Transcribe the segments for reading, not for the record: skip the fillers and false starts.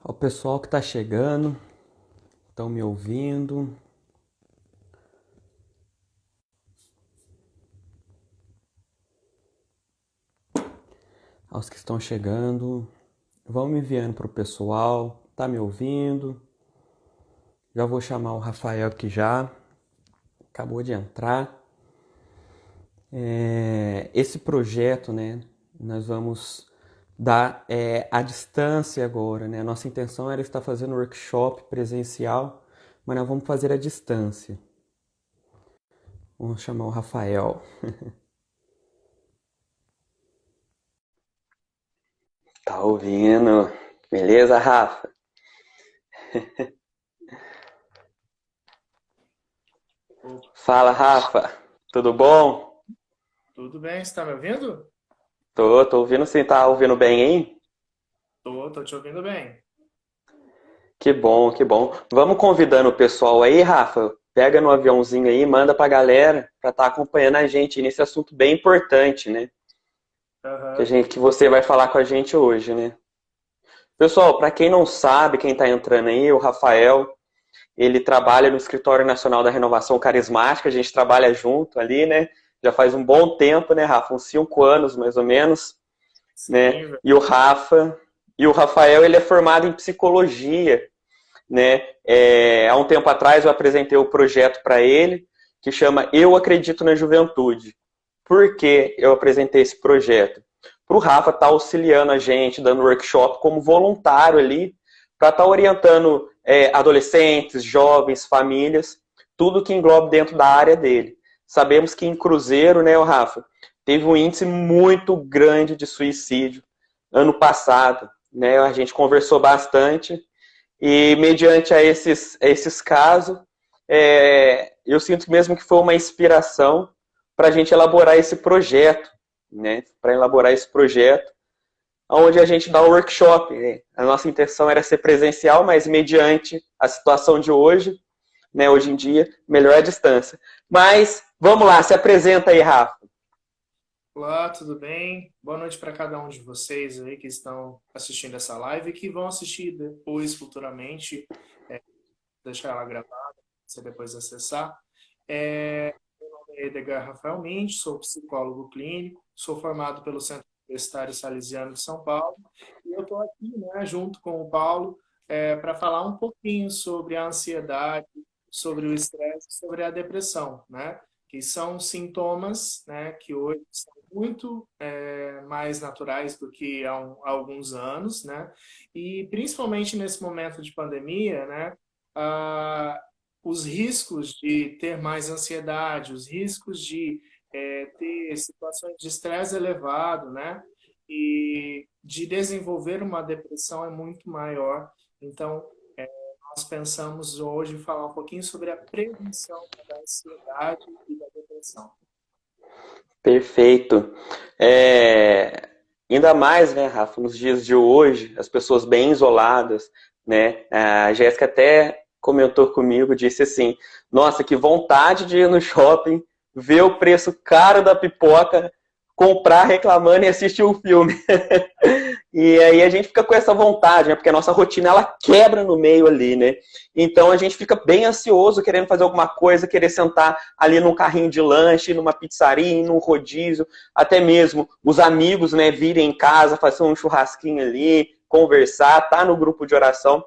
Ao pessoal que está chegando, estão me ouvindo. Aos que estão chegando, vão me enviando para o pessoal. Tá me ouvindo? Já vou chamar o Rafael que já acabou de entrar. Esse projeto, né? Nós vamos dar à distância agora, né? A nossa intenção era estar fazendo workshop presencial, mas nós vamos fazer à distância. Vamos chamar o Rafael. Tá ouvindo? Beleza, Rafa? Opa, Fala, Rafa. Tudo bom? tudo bem? Você está me ouvindo? Tô ouvindo sim, tá ouvindo bem aí? Tô te ouvindo bem. Que bom, que bom. Vamos convidando o pessoal aí, Rafa. Pega no aviãozinho aí, manda pra galera pra estar acompanhando a gente nesse assunto bem importante, né? Aham. Que você vai falar com a gente hoje, né? Pessoal, pra quem não sabe, quem tá entrando aí, o Rafael, ele trabalha no Escritório Nacional da Renovação Carismática, a gente trabalha junto ali, né? Já faz um bom tempo, né, Rafa? Uns 5 anos, mais ou menos. Né? Sim, velho. E o Rafael, ele é formado em psicologia, né? Há um tempo atrás eu apresentei o projeto para ele que chama Eu Acredito na Juventude. Por que eu apresentei esse projeto? Para o Rafa estar auxiliando a gente, dando workshop como voluntário ali, para estar orientando adolescentes, jovens, famílias, tudo que engloba dentro da área dele. Sabemos que em Cruzeiro, né, o Rafa, teve um índice muito grande de suicídio ano passado, né? A gente conversou bastante e mediante a esses casos, eu sinto mesmo que foi uma inspiração para a gente elaborar esse projeto, né? Para elaborar esse projeto, onde a gente dá o workshop. Né? A nossa intenção era ser presencial, mas mediante a situação de hoje, né? Hoje em dia, melhor a distância. Mas vamos lá, se apresenta aí, Rafa. Olá, tudo bem? Boa noite para cada um de vocês aí que estão assistindo essa live e que vão assistir depois, futuramente, deixar ela gravada, você depois acessar. Meu nome é Edgar Rafael Mendes, sou psicólogo clínico, sou formado pelo Centro Universitário Salesiano de São Paulo e eu estou aqui, né, junto com o Paulo, para falar um pouquinho sobre a ansiedade, sobre o estresse, sobre a depressão, né, que são sintomas, né, que hoje são muito mais naturais do que há alguns anos, né, e principalmente nesse momento de pandemia, né, ah, os riscos de ter mais ansiedade, os riscos de ter situações de estresse elevado, né? E de desenvolver uma depressão é muito maior. Então, nós pensamos hoje falar um pouquinho sobre a prevenção da ansiedade e da depressão. Perfeito. Ainda mais, né, Rafa, nos dias de hoje, as pessoas bem isoladas, né? A Jéssica até comentou comigo, disse assim: Nossa, que vontade de ir no shopping, ver o preço caro da pipoca, comprar reclamando e assistir o filme. E aí a gente fica com essa vontade, né? Porque a nossa rotina ela quebra no meio ali, né? Então a gente fica bem ansioso querendo fazer alguma coisa, querer sentar ali num carrinho de lanche, numa pizzaria, num rodízio, até mesmo os amigos, né, virem em casa, fazer um churrasquinho ali, conversar, tá no grupo de oração.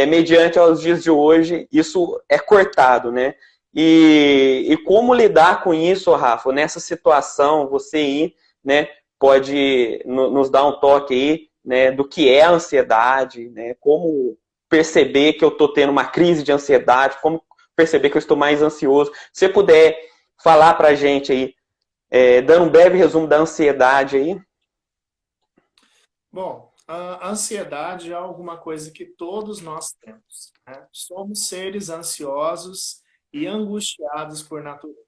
Mediante aos dias de hoje, isso é cortado, né? E como lidar com isso, Rafa, nessa situação, você ir, né, pode nos dar um toque aí, né, do que é a ansiedade, né, como perceber que eu estou tendo uma crise de ansiedade, como perceber que eu estou mais ansioso. Se você puder falar para a gente aí, dando um breve resumo da ansiedade aí. Bom, a ansiedade é alguma coisa que todos nós temos, né? Somos seres ansiosos e angustiados por natureza.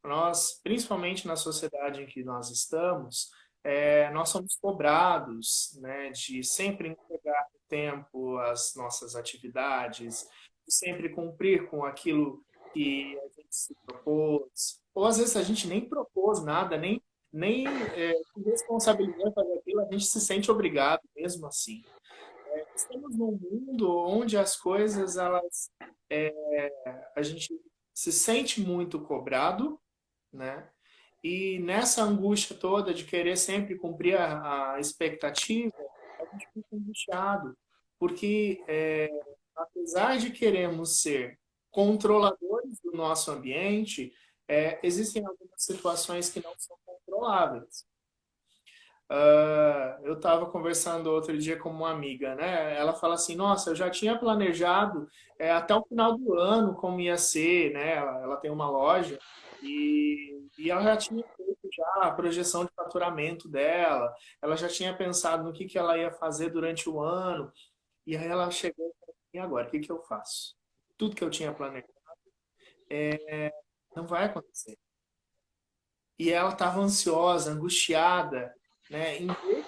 Nós, principalmente na sociedade em que nós estamos, nós somos cobrados, né, de sempre entregar no tempo as nossas atividades, de sempre cumprir com aquilo que a gente se propôs, ou às vezes a gente nem propôs nada, nem se responsabilizou em fazer aquilo, a gente se sente obrigado mesmo assim. estamos num mundo onde as coisas, elas, é, a gente se sente muito cobrado, né? E nessa angústia toda de querer sempre cumprir a expectativa, a gente fica angustiado, porque apesar de queremos ser controladores do nosso ambiente, existem algumas situações que não são controláveis. Eu estava conversando outro dia com uma amiga, né? Ela fala assim: Nossa, eu já tinha planejado até o final do ano como ia ser, né? Ela tem uma loja e ela já tinha feito já a projeção de faturamento dela, ela já tinha pensado no que ela ia fazer durante o ano, e aí ela chegou e falou: E agora, o que eu faço? Tudo que eu tinha planejado não vai acontecer. E ela estava ansiosa, angustiada, né? Em ver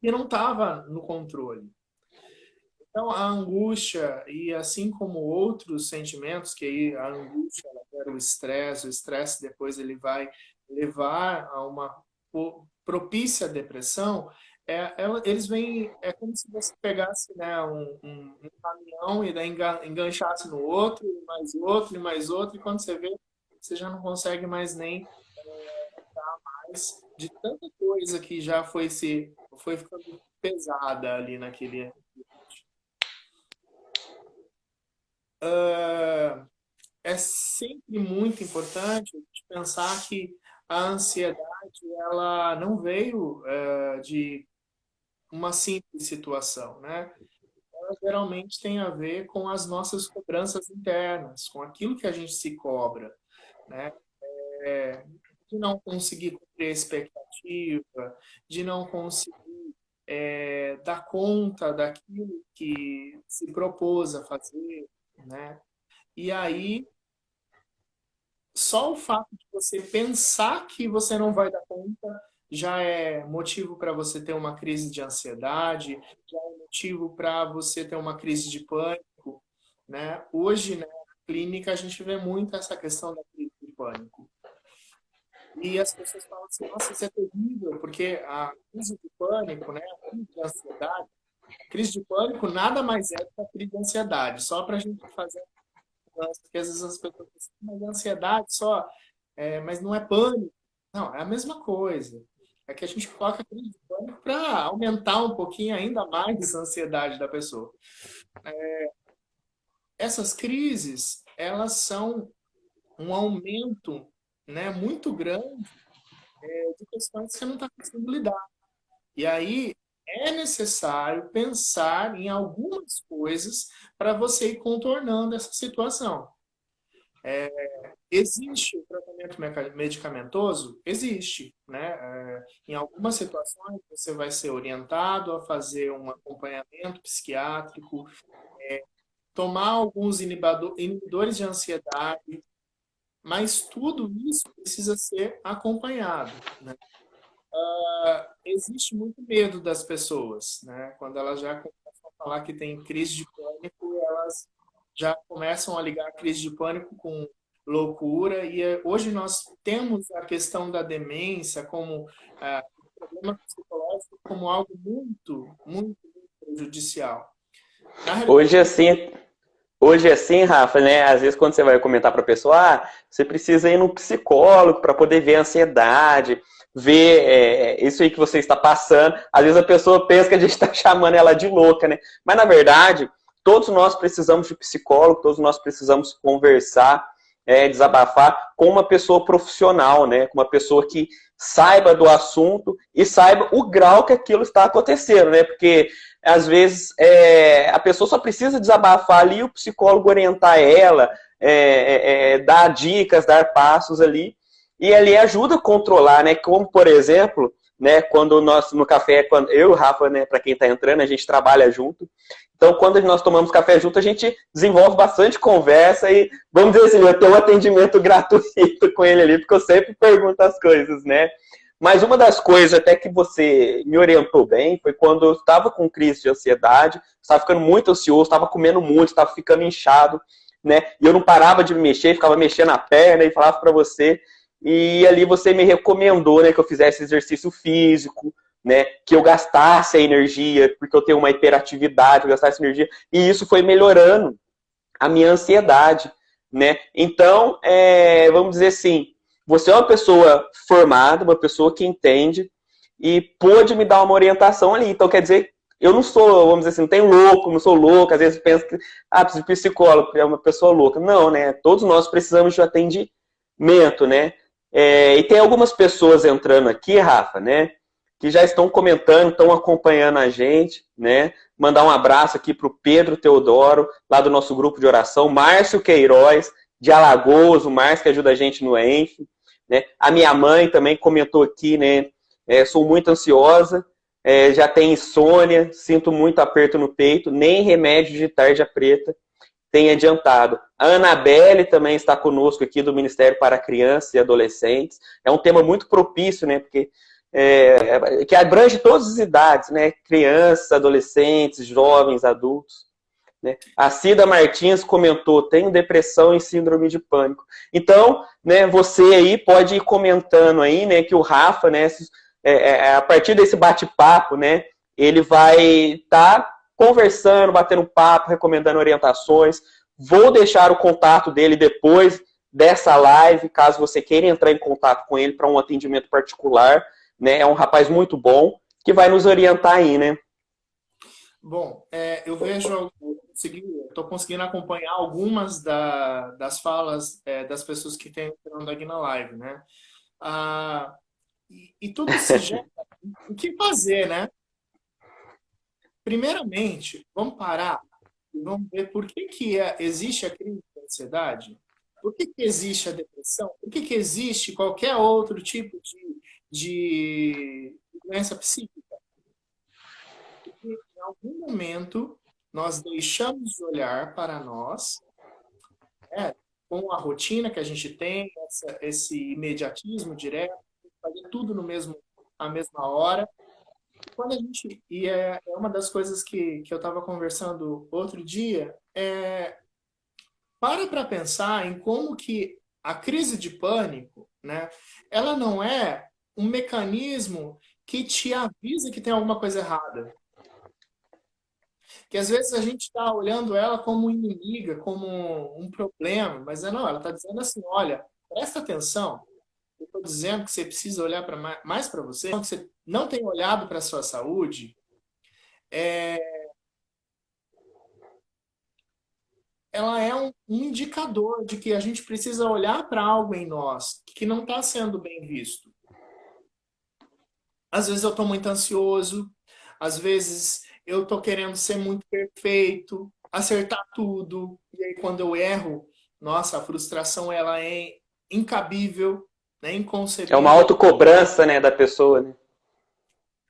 que não estava no controle. Então, a angústia, e assim como outros sentimentos, que aí a angústia ela gera o estresse depois ele vai levar a uma propícia depressão, eles vêm, é como se você pegasse, né, um caminhão e daí enganchasse no outro, e mais outro, e mais outro, e quando você vê, você já não consegue mais nem de tanta coisa que já foi ficando pesada ali naquele. É sempre muito importante pensar que a ansiedade ela não veio de uma simples situação, né? Ela geralmente tem a ver com as nossas cobranças internas, com aquilo que a gente se cobra, né? De não conseguir cumprir a expectativa, de não conseguir dar conta daquilo que se propôs a fazer, né? E aí, só o fato de você pensar que você não vai dar conta já é motivo para você ter uma crise de ansiedade, já é motivo para você ter uma crise de pânico, né? Hoje, né, na clínica, a gente vê muito essa questão da crise de pânico. E as pessoas falam assim: Nossa, isso é terrível, porque a crise de pânico, né, a crise de ansiedade, crise de pânico nada mais é do que a crise de ansiedade, só para a gente fazer, porque às vezes as pessoas pensam: Mas ansiedade só, mas não é pânico. Não, é a mesma coisa. É que a gente coloca a crise de pânico para aumentar um pouquinho ainda mais a ansiedade da pessoa. Essas crises, elas são um aumento, né, muito grande de questões que você não está conseguindo lidar. E aí é necessário pensar em algumas coisas para você ir contornando essa situação. Existe o tratamento medicamentoso? Existe, né? Em algumas situações você vai ser orientado a fazer um acompanhamento psiquiátrico, tomar alguns inibidores de ansiedade, mas tudo isso precisa ser acompanhado, né? Existe muito medo das pessoas, né? Quando elas já começam a falar que tem crise de pânico, elas já começam a ligar a crise de pânico com loucura. E hoje nós temos a questão da demência como problema psicológico como algo muito, muito, muito prejudicial. Hoje, assim, Hoje, assim, Rafa, né? Às vezes, quando você vai comentar para a pessoa, você precisa ir no psicólogo para poder ver a ansiedade, ver isso aí que você está passando. Às vezes a pessoa pensa que a gente está chamando ela de louca, né? Mas, na verdade, todos nós precisamos de psicólogo, todos nós precisamos conversar, desabafar com uma pessoa profissional, né? Com uma pessoa que saiba do assunto e saiba o grau que aquilo está acontecendo, né? Porque às vezes a pessoa só precisa desabafar ali, o psicólogo orientar ela, dar dicas, dar passos ali, e ali ajuda a controlar, né? Como, por exemplo, né, quando nós no café, quando eu e o Rafa, né, para quem está entrando, a gente trabalha junto. Então, quando nós tomamos café junto, a gente desenvolve bastante conversa e, vamos dizer assim, eu tenho um atendimento gratuito com ele ali, porque eu sempre pergunto as coisas, né? Mas uma das coisas até que você me orientou bem foi quando eu estava com crise de ansiedade, estava ficando muito ansioso, estava comendo muito, estava ficando inchado, né? E eu não parava de me mexer, ficava mexendo a perna e falava para você. E ali você me recomendou, né, que eu fizesse exercício físico, né, que eu gastasse a energia, porque eu tenho uma hiperatividade, eu gastasse energia, e isso foi melhorando a minha ansiedade, né? Então, vamos dizer assim, você é uma pessoa formada, uma pessoa que entende e pôde me dar uma orientação ali. Então, quer dizer, eu não sou, vamos dizer assim, não tenho louco, não sou louco, às vezes penso que, preciso de psicólogo, é uma pessoa louca. Não, né? Todos nós precisamos de atendimento, né? E tem algumas pessoas entrando aqui, Rafa, né? Que já estão comentando, estão acompanhando a gente, né? Mandar um abraço aqui para o Pedro Teodoro, lá do nosso grupo de oração, Márcio Queiroz, de Alagoas, o Márcio que ajuda a gente no ENF, né? A minha mãe também comentou aqui, né? Sou muito ansiosa, já tenho insônia, sinto muito aperto no peito, nem remédio de tarja preta tem adiantado. A Anabelle também está conosco aqui do Ministério para Crianças e Adolescentes. É um tema muito propício, né? Porque que abrange todas as idades, né? Crianças, adolescentes, jovens, adultos. Né? A Cida Martins comentou, tenho depressão e síndrome de pânico. Então, né, você aí pode ir comentando aí, né, que o Rafa, né, a partir desse bate-papo, né, ele vai estar conversando, batendo papo, recomendando orientações. Vou deixar o contato dele depois dessa live, caso você queira entrar em contato com ele para um atendimento particular. Né? É um rapaz muito bom que vai nos orientar aí, né? Bom, eu vejo, estou conseguindo acompanhar algumas das falas das pessoas que estão entrando aqui na live, né? E tudo se gera o que fazer, né? Primeiramente, vamos parar e vamos ver por que existe a crise de ansiedade, por que existe a depressão, por que existe qualquer outro tipo de doença psíquica. Porque em algum momento nós deixamos de olhar para nós, com a rotina que a gente tem, esse imediatismo direto, fazer tudo à mesma hora. Quando a gente, é uma das coisas que eu estava conversando outro dia, para pensar em como que a crise de pânico, né, ela não é um mecanismo que te avisa que tem alguma coisa errada. Que às vezes a gente está olhando ela como inimiga, como um problema, mas não, ela está dizendo assim, olha, presta atenção, eu estou dizendo que você precisa olhar mais para você, que você não tem olhado para a sua saúde, ela é um indicador de que a gente precisa olhar para algo em nós que não está sendo bem visto. Às vezes eu estou muito ansioso, às vezes eu estou querendo ser muito perfeito, acertar tudo, e aí quando eu erro, nossa, a frustração ela é incabível, né, É uma inconcebível. autocobrança, né, da pessoa, né?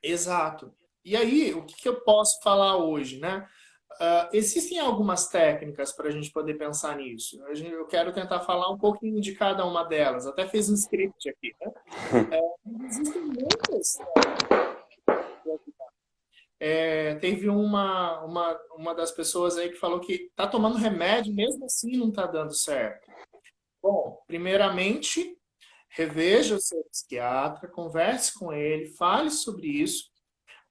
Exato. E aí, o que eu posso falar hoje, né? Existem algumas técnicas para a gente poder pensar nisso. Eu quero tentar falar um pouquinho de cada uma delas. Até fiz um script aqui, né? Existem muitas. Teve uma das pessoas aí que falou que está tomando remédio, mesmo assim não está dando certo. Bom, primeiramente, reveja o seu psiquiatra, converse com ele, fale sobre isso.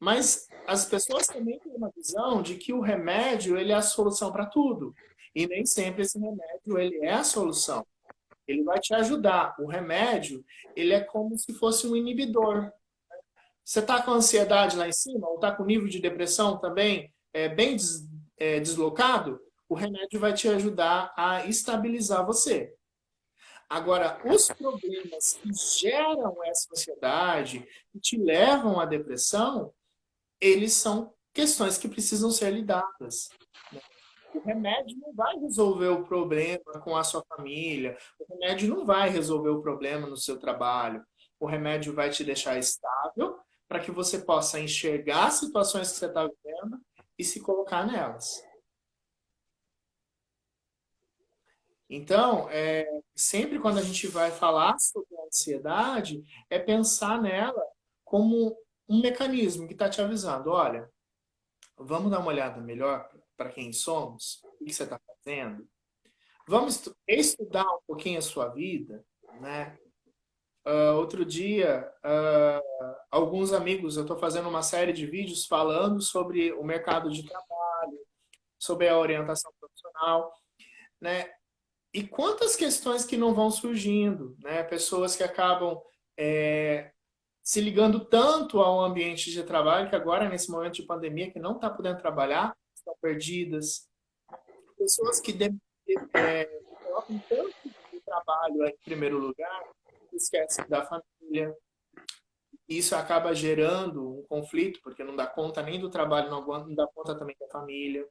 Mas as pessoas também têm uma visão de que o remédio ele é a solução para tudo. E nem sempre esse remédio ele é a solução. Ele vai te ajudar. O remédio ele é como se fosse um inibidor. Você está com ansiedade lá em cima, ou está com nível de depressão também bem deslocado, o remédio vai te ajudar a estabilizar você. Agora, os problemas que geram essa ansiedade, que te levam à depressão, eles são questões que precisam ser lidadas. Né? O remédio não vai resolver o problema com a sua família, o remédio não vai resolver o problema no seu trabalho, o remédio vai te deixar estável para que você possa enxergar as situações que você está vivendo e se colocar nelas. Então, sempre quando a gente vai falar sobre a ansiedade, é pensar nela como um mecanismo que está te avisando, olha, vamos dar uma olhada melhor para quem somos, o que você está fazendo. Vamos estudar um pouquinho a sua vida, né? Outro dia, alguns amigos, eu estou fazendo uma série de vídeos falando sobre o mercado de trabalho, sobre a orientação profissional, né? E quantas questões que não vão surgindo, né? Pessoas que acabam se ligando tanto ao ambiente de trabalho que agora, nesse momento de pandemia, que não está podendo trabalhar, estão perdidas. Pessoas que colocam tanto o trabalho em primeiro lugar, esquecem da família. Isso acaba gerando um conflito, porque não dá conta nem do trabalho, não dá conta também da família.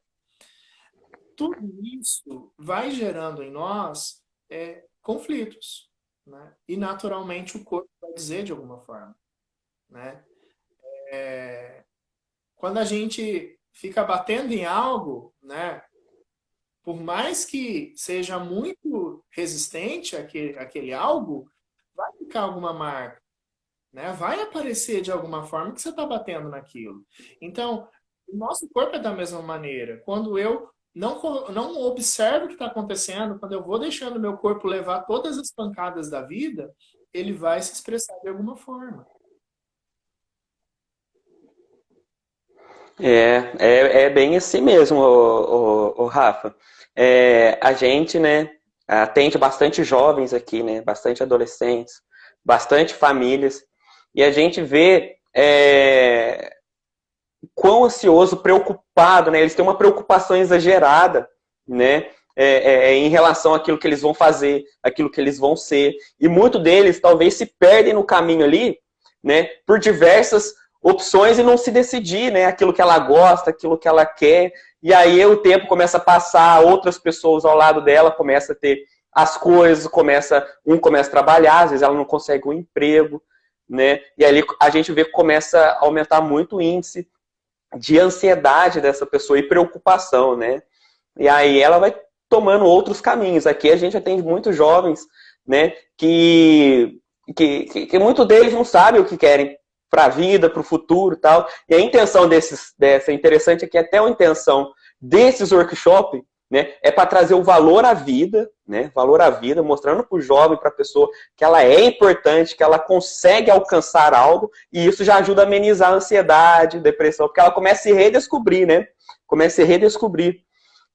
Tudo isso vai gerando em nós conflitos, né? E naturalmente o corpo vai dizer de alguma forma, né? Quando a gente fica batendo em algo, né? Por mais que seja muito resistente aquele algo, vai ficar alguma marca, né? Vai aparecer de alguma forma que você está batendo naquilo. Então, o nosso corpo é da mesma maneira. Quando eu não observo o que está acontecendo, quando eu vou deixando meu corpo levar todas as pancadas da vida, ele vai se expressar de alguma forma. É bem assim mesmo, o Rafa. A gente, né, atende bastante jovens aqui, né, bastante adolescentes, bastante famílias, e a gente vê quão ansioso, preocupado, né, eles têm uma preocupação exagerada, né, em relação àquilo que eles vão fazer, aquilo que eles vão ser, e muito deles talvez se perdem no caminho ali, né, por diversas opções e não se decidir, né, aquilo que ela gosta, aquilo que ela quer, e aí o tempo começa a passar, outras pessoas ao lado dela começam a ter as coisas, um começa a trabalhar, às vezes ela não consegue um emprego, né, e ali a gente vê que começa a aumentar muito o índice de ansiedade dessa pessoa e preocupação, né, e aí ela vai tomando outros caminhos. Aqui a gente atende muitos jovens, né, que muitos deles não sabem o que querem para a vida, para o futuro e tal. E a intenção dessa interessante é que até a intenção desses workshops, né, é para trazer o valor à vida, né, valor à vida, mostrando para o jovem, para a pessoa que ela é importante, que ela consegue alcançar algo, e isso já ajuda a amenizar a ansiedade, depressão, porque ela começa a se redescobrir, né, começa a se redescobrir,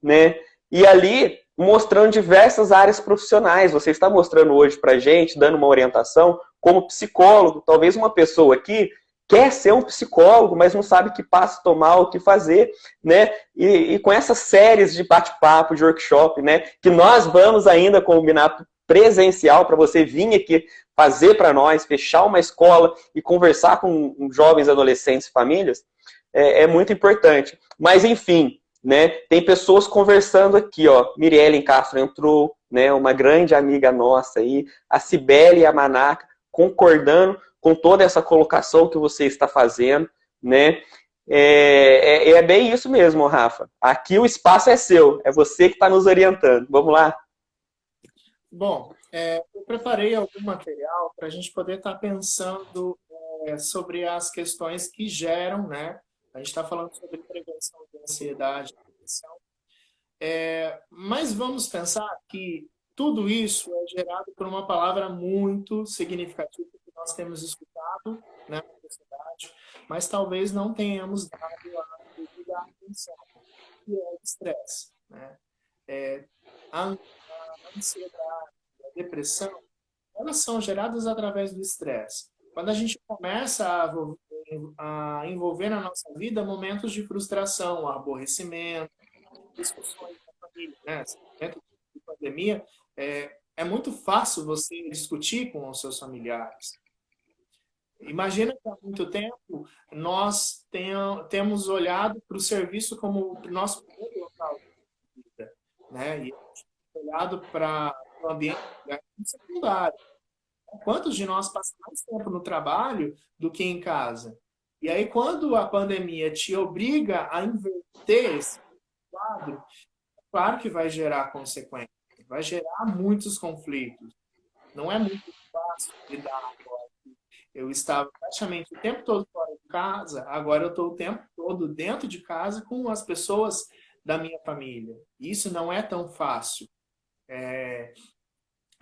né, e ali mostrando diversas áreas profissionais. Você está mostrando hoje para a gente, dando uma orientação como psicólogo. Talvez uma pessoa aqui quer ser um psicólogo, mas não sabe que passo tomar, o que fazer, né? E com essas séries de bate-papo, de workshop, né? Que nós vamos ainda combinar presencial para você vir aqui fazer para nós, fechar uma escola e conversar com jovens, adolescentes, famílias, é muito importante. Mas, enfim, né? Tem pessoas conversando aqui, ó. Mirielle Castro entrou, né? Uma grande amiga nossa aí, a Cibele e a Manaca, concordando com toda essa colocação que você está fazendo, né? É bem isso mesmo, Rafa. Aqui o espaço é seu, é você que está nos orientando. Vamos lá? Bom, eu preparei algum material para a gente poder estar pensando sobre as questões que geram, né? A gente está falando sobre prevenção de ansiedade, depressão, mas vamos pensar que tudo isso é gerado por uma palavra muito significativa que nós temos escutado, né, na sociedade, mas talvez não tenhamos dado a devida atenção, que é o estresse, né? A ansiedade, a depressão, elas são geradas através do estresse. Quando a gente começa a envolver na nossa vida momentos de frustração, aborrecimento, discussões da família, né? Esse momento de pandemia, é muito fácil você discutir com os seus familiares. Imagina que há muito tempo nós temos olhado para o serviço como o nosso primeiro local de vida, né? E olhado para o ambiente secundário. Quantos de nós passam mais tempo no trabalho do que em casa? E aí, quando a pandemia te obriga a inverter esse quadro, claro que vai gerar consequências, vai gerar muitos conflitos. Não é muito fácil lidar agora. Eu estava praticamente o tempo todo fora de casa, agora eu estou o tempo todo dentro de casa com as pessoas da minha família. Isso não é tão fácil.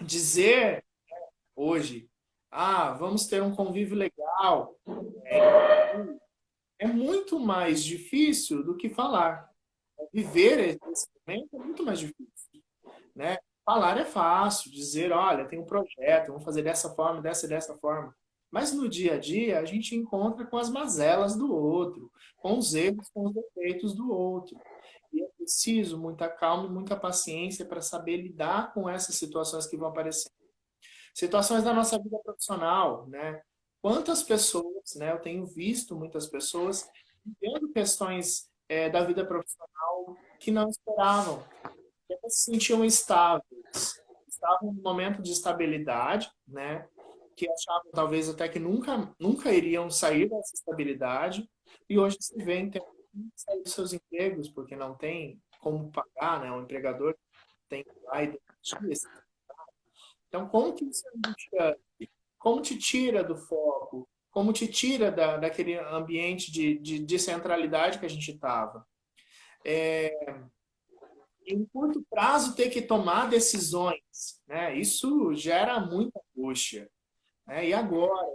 Dizer hoje vamos ter um convívio legal. É muito mais difícil do que falar. Viver esse momento é muito mais difícil, né? Falar é fácil, dizer, olha, tem um projeto, vamos fazer dessa forma, dessa forma. Mas no dia a dia, a gente encontra com as mazelas do outro, com os erros, com os defeitos do outro. E é preciso muita calma e muita paciência para saber lidar com essas situações que vão aparecer. Situações da nossa vida profissional, né? Quantas pessoas, né? Eu tenho visto muitas pessoas vivendo questões da vida profissional que não esperavam, que até se sentiam estáveis, estavam num momento de estabilidade, né? Que achavam talvez até que nunca iriam sair dessa estabilidade e hoje se veem tendo que sair dos seus empregos porque não tem como pagar, né? O empregador tem que ir lá e demitir esse. Então, como que isso angustia, como te tira do foco, como te tira daquele ambiente de centralidade que a gente estava? Em curto prazo, ter que tomar decisões, né? Isso gera muita angústia, né? E agora?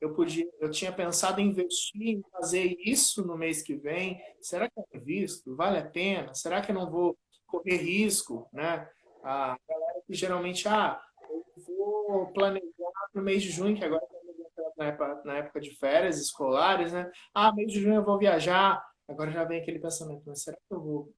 Eu tinha pensado em investir, em fazer isso no mês que vem. Será que eu invisto? Vale a pena? Será que eu não vou correr risco, né? A galera que geralmente, eu vou planejar para o mês de junho, que agora estamos na época de férias escolares, né? Mês de junho eu vou viajar. Agora já vem aquele pensamento, mas será que eu vou?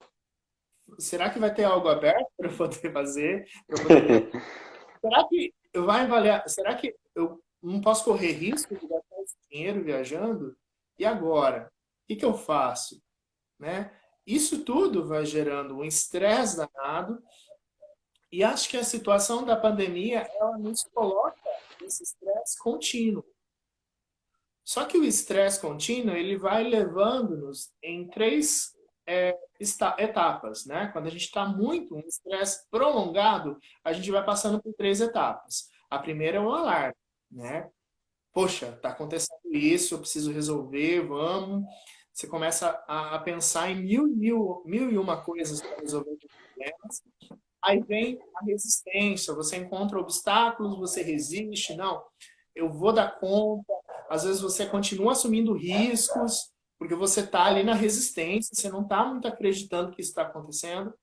Será que vai ter algo aberto para eu poder fazer? Para eu poder viajar? Será que vai valer? Será que eu não posso correr risco de gastar esse dinheiro viajando? E agora? O que eu faço? Né? Isso tudo vai gerando um estresse danado e acho que a situação da pandemia ela nos coloca nesse estresse contínuo. Só que o estresse contínuo ele vai levando-nos em três etapas, né? Quando a gente está muito um estresse prolongado, a gente vai passando por três etapas. A primeira é o alarme, né? Poxa, está acontecendo isso, eu preciso resolver, vamos. Você começa a pensar em mil e uma coisas para resolver os problemas. Aí vem a resistência, você encontra obstáculos, você resiste, não, eu vou dar conta. Às vezes você continua assumindo riscos, porque você está ali na resistência, você não está muito acreditando que isso está acontecendo.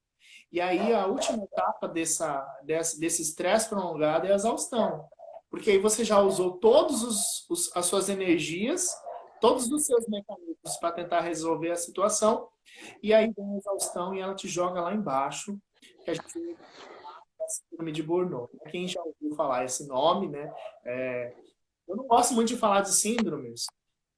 E aí a última etapa desse estresse prolongado é a exaustão. Porque aí você já usou as suas energias, todos os seus mecanismos para tentar resolver a situação, e aí vem a exaustão e ela te joga lá embaixo, que a gente chama de síndrome de Burnout. Quem já ouviu falar esse nome, né? Eu não gosto muito de falar de síndromes,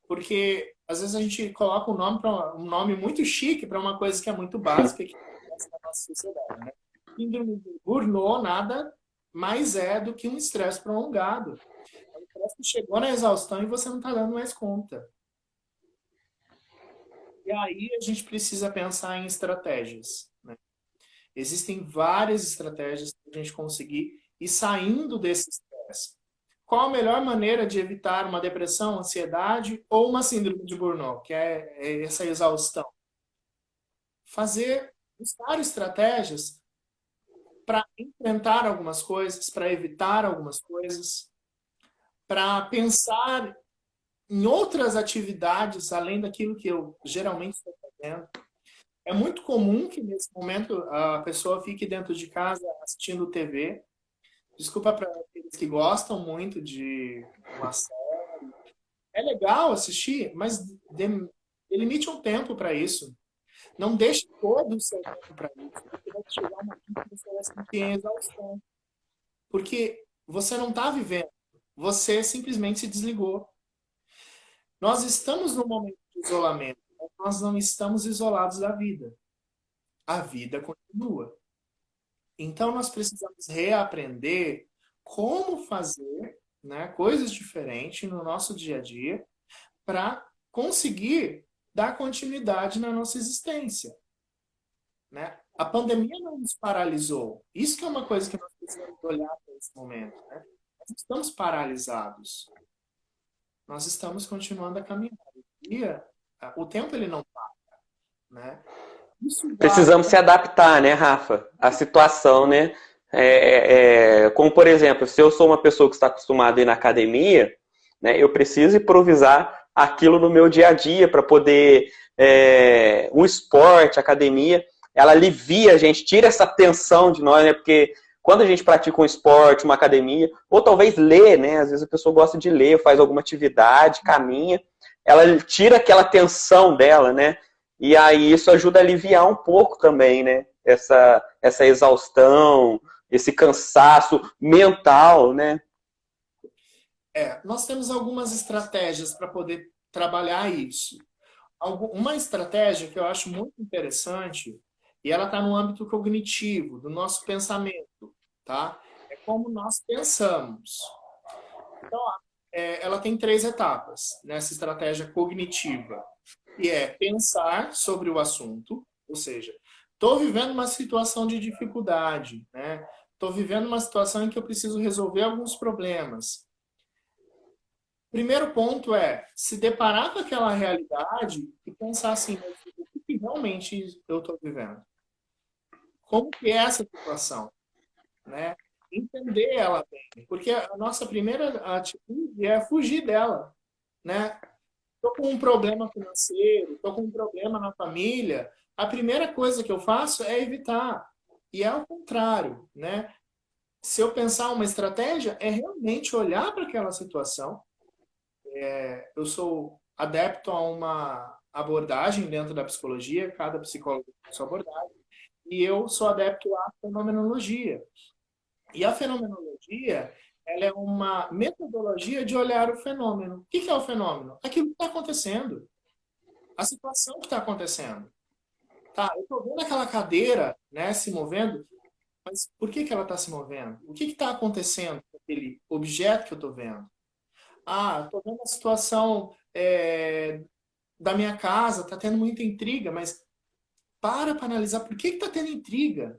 porque às vezes a gente coloca um nome muito chique para uma coisa que é muito básica que acontece na nossa sociedade, né? Síndrome de Burnout nada mais é do que um estresse prolongado. É um estresse que chegou na exaustão e você não está dando mais conta. E aí a gente precisa pensar em estratégias, né? Existem várias estratégias para a gente conseguir ir saindo desse estresse. Qual a melhor maneira de evitar uma depressão, ansiedade ou uma síndrome de burnout, que é essa exaustão? Buscar estratégias para enfrentar algumas coisas, para evitar algumas coisas, para pensar em outras atividades além daquilo que eu geralmente estou fazendo. É muito comum que nesse momento a pessoa fique dentro de casa assistindo TV. Desculpa para aqueles que gostam muito de uma série. É legal assistir, mas delimite um tempo para isso. Não deixe todo o seu tempo para isso, porque vai chegar uma momento que você vai sentir exaustão. Porque você não está vivendo, você simplesmente se desligou. Nós estamos num momento de isolamento, mas nós não estamos isolados da vida. A vida continua. Então, nós precisamos reaprender como fazer, né, coisas diferentes no nosso dia a dia para conseguir dar continuidade na nossa existência. Né? A pandemia não nos paralisou. Isso que é uma coisa que nós precisamos olhar para esse momento. Né? Nós estamos paralisados. Nós estamos continuando a caminhar. O tempo ele não para. Né? Precisamos se adaptar, né, Rafa? A situação, né? Como, por exemplo, se eu sou uma pessoa que está acostumada a ir na academia, né, eu preciso improvisar aquilo no meu dia a dia para poder... o esporte, a academia, ela alivia a gente, tira essa tensão de nós, né? Porque quando a gente pratica um esporte, uma academia, ou talvez lê, né? Às vezes a pessoa gosta de ler, faz alguma atividade, caminha, ela tira aquela tensão dela, né? E aí isso ajuda a aliviar um pouco também, né? Essa exaustão, esse cansaço mental, né? Nós temos algumas estratégias para poder trabalhar isso. Uma estratégia que eu acho muito interessante, e ela está no âmbito cognitivo, do nosso pensamento, tá? É como nós pensamos. Então, ela tem 3 etapas nessa estratégia cognitiva, que é pensar sobre o assunto, ou seja, estou vivendo uma situação de dificuldade, né? Estou vivendo uma situação em que eu preciso resolver alguns problemas. Primeiro ponto é se deparar com aquela realidade e pensar assim, o que realmente eu estou vivendo? Como que é essa situação? Né? Entender ela bem, porque a nossa primeira atitude é fugir dela. Né? Estou com um problema financeiro, estou com um problema na família, a primeira coisa que eu faço é evitar. E é o contrário. Né? Se eu pensar uma estratégia, é realmente olhar para aquela situação. Eu sou adepto a uma abordagem dentro da psicologia, cada psicólogo tem sua abordagem, e eu sou adepto à fenomenologia. E a fenomenologia, ela é uma metodologia de olhar o fenômeno. O que é o fenômeno? Aquilo que está acontecendo. A situação que está acontecendo. Tá, eu estou vendo aquela cadeira, né, se movendo, mas por que ela está se movendo? O que está acontecendo com aquele objeto que eu estou vendo? Ah, estou vendo a situação da minha casa, está tendo muita intriga, mas para analisar por que está tendo intriga.